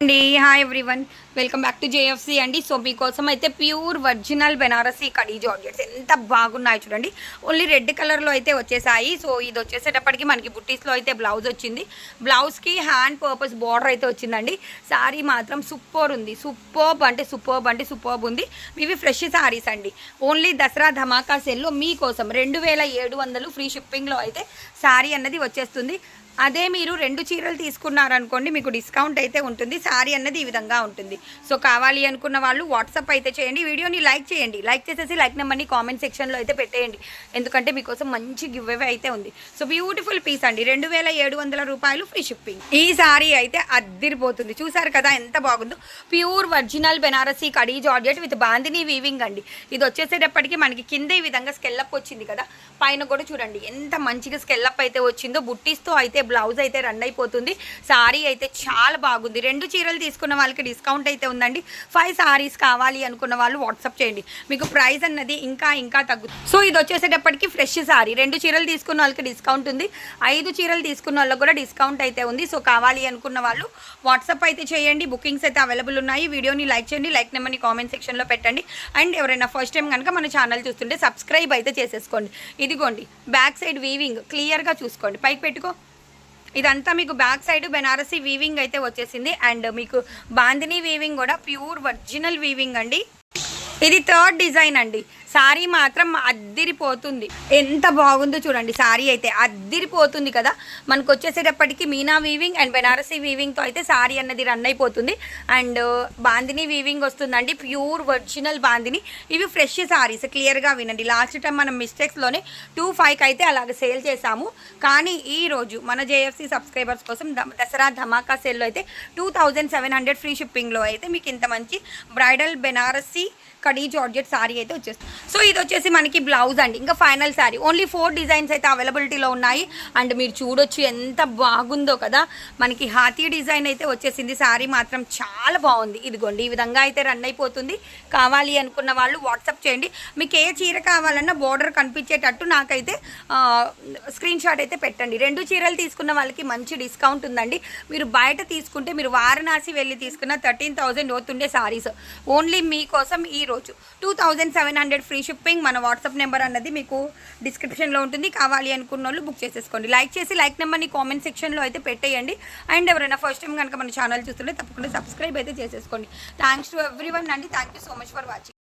అండి hi everyone welcome back to JFC అండి. So మీకోసం అయితే pure original Banarasi khadi georgettes ఎంత బాగున్నాయి చూడండి. ఓన్లీ రెడ్ కలర్లో అయితే వచ్చేసాయి. సో ఇది వచ్చేసేటప్పటికి మనకి బుట్టీస్లో అయితే బ్లౌజ్ వచ్చింది. బ్లౌజ్కి హ్యాండ్ పర్పస్ బార్డర్ అయితే వచ్చింది. శారీ మాత్రం సూపర్ ఉంది. సూపర్బ్ ఉంది. ఇవి ఫ్రెష్ శారీస్ అండి. ఓన్లీ దసరా ధమాకా సేల్లో మీకోసం 2700 ఫ్రీ షిప్పింగ్లో అయితే శారీ అన్నది వచ్చేస్తుంది. అదే మీరు 2 చీరలు తీసుకున్నారనుకోండి మీకు డిస్కౌంట్ అయితే ఉంటుంది. శారీ అన్నది ఈ విధంగా ఉంటుంది. సో కావాలి అనుకున్న వాళ్ళు వాట్సాప్ అయితే చేయండి. వీడియోని లైక్ చేయండి. లైక్ చేసేసి లైక్ నెంబర్ని కామెంట్ సెక్షన్లో అయితే పెట్టేయండి. ఎందుకంటే మీకోసం మంచి గివ్ అవే అయితే ఉంది. సో బ్యూటిఫుల్ పీస్ అండి. 2700 రూపాయలు ఫ్రీ షిప్పింగ్. ఈ శారీ అయితే అద్దిరిపోతుంది. చూసారు కదా ఎంత బాగుందో. Pure original Banarasi khadi georgette with bandhani weaving అండి. ఇది వచ్చేసేటప్పటికి మనకి కింద ఈ విధంగా స్కెల్లప్ వచ్చింది కదా, పైన కూడా చూడండి ఎంత మంచిగా స్కెల్లప్ అయితే వచ్చిందో. బుట్టీస్తో అయితే బ్లౌజ్ అయితే రన్ అయిపోతుంది. సారీ అయితే చాలా బాగుంది. 2 చీరలు తీసుకున్న వాళ్ళకి డిస్కౌంట్ అయితే ఉందండి. 5 సారీస్ కావాలి అనుకున్న వాళ్ళు వాట్సాప్ చేయండి. మీకు ప్రైస్ అన్నది ఇంకా తగ్గుతుంది. సో ఇది వచ్చేసేటప్పటికి ఫ్రెష్ సారీ. 2 చీరలు తీసుకున్న వాళ్ళకి డిస్కౌంట్ ఉంది. 5 చీరలు తీసుకున్న వాళ్ళకి కూడా డిస్కౌంట్ అయితే ఉంది. సో కావాలి అనుకున్న వాళ్ళు వాట్సాప్ అయితే చేయండి. బుకింగ్స్ అయితే అవైలబుల్ ఉన్నాయి. వీడియోని లైక్ చేయండి. లైక్ నెంబర్ని కామెంట్ సెక్షన్లో పెట్టండి. అండ్ ఎవరైనా ఫస్ట్ టైం కనుక మన ఛానల్ చూస్తుంటే సబ్స్క్రైబ్ అయితే చేసేసుకోండి. ఇదిగోండి బ్యాక్ సైడ్ వీవింగ్ క్లియర్గా చూసుకోండి. పైకి పెట్టుకో. ఇదంతా మీకు బ్యాక్ సైడ్ బెనారసీ వీవింగ్ అయితే వచ్చేసింది. అండ్ మీకు బాందిని వీవింగ్ కూడా ప్యూర్ ఒరిజినల్ వీవింగ్ అండి. ఇది 3rd డిజైన్ అండి. శారీ మాత్రం అద్దిరిపోతుంది. ఎంత బాగుందో చూడండి. శారీ అయితే అద్దిరిపోతుంది కదా. మనకు వచ్చేసేటప్పటికి మీనా వీవింగ్ అండ్ బెనారసీ వీవింగ్తో అయితే శారీ అన్నది రన్ అయిపోతుంది. అండ్ బాందిని వీవింగ్ వస్తుందండి. Pure original bandhani. ఇవి ఫ్రెష్ శారీస్. క్లియర్గా వినండి. లాస్ట్ టైం మనం మిస్టేక్స్లోనే 25కి అయితే అలాగ సేల్ చేసాము. కానీ ఈరోజు మన జేఎఫ్సి సబ్స్క్రైబర్స్ కోసం దసరా ధమాకా సేల్లో అయితే 2700 ఫ్రీ షిప్పింగ్లో అయితే మీకు ఇంత మంచి బ్రైడల్ బెనారసీ కడీ జార్జెట్ శారీ అయితే వచ్చేస్తుంది. సో ఇది వచ్చేసి మనకి బ్లౌజ్ అండి. ఇంకా ఫైనల్ శారీ. ఓన్లీ 4 డిజైన్స్ అయితే అవైలబిలిటీలో ఉన్నాయి. అండ్ మీరు చూడొచ్చు ఎంత బాగుందో కదా. మనకి హాతీ డిజైన్ అయితే వచ్చేసింది. శారీ మాత్రం చాలా బాగుంది. ఇదిగోండి ఈ విధంగా అయితే రన్ అయిపోతుంది. కావాలి అనుకున్న వాళ్ళు వాట్సాప్ చేయండి. మీకు ఏ చీర కావాలన్నా బోర్డర్ కనిపించేటట్టు నాకైతే స్క్రీన్ షాట్ అయితే పెట్టండి. 2 చీరలు తీసుకున్న వాళ్ళకి మంచి డిస్కౌంట్ ఉందండి. మీరు బయట తీసుకుంటే మీరు వారణాసి వెళ్ళి తీసుకున్న 13,000 అవుతుండే శారీస్ ఓన్లీ మీకోసం ఈరోజు 2700 ఫ్రీ షిప్పింగ్. మన వాట్సాప్ నెంబర్ అన్నది మీకు డిస్క్రిప్షన్లో ఉంటుంది. కావాలి అనుకున్న వాళ్ళు బుక్ చేసేసుకోండి. లైక్ చేసి లైక్ నెంబర్ని కామెంట్ సెక్షన్లో అయితే పెట్టేయండి. అండ్ ఎవరైనా ఫస్ట్ టైం కనుక మన ఛానల్ చూస్తుంటే తప్పకుండా సబ్స్క్రైబ్ అయితే చేసేసుకోండి. థ్యాంక్స్ టు ఎవ్రీవన్ అండి. Thank you so much for watching.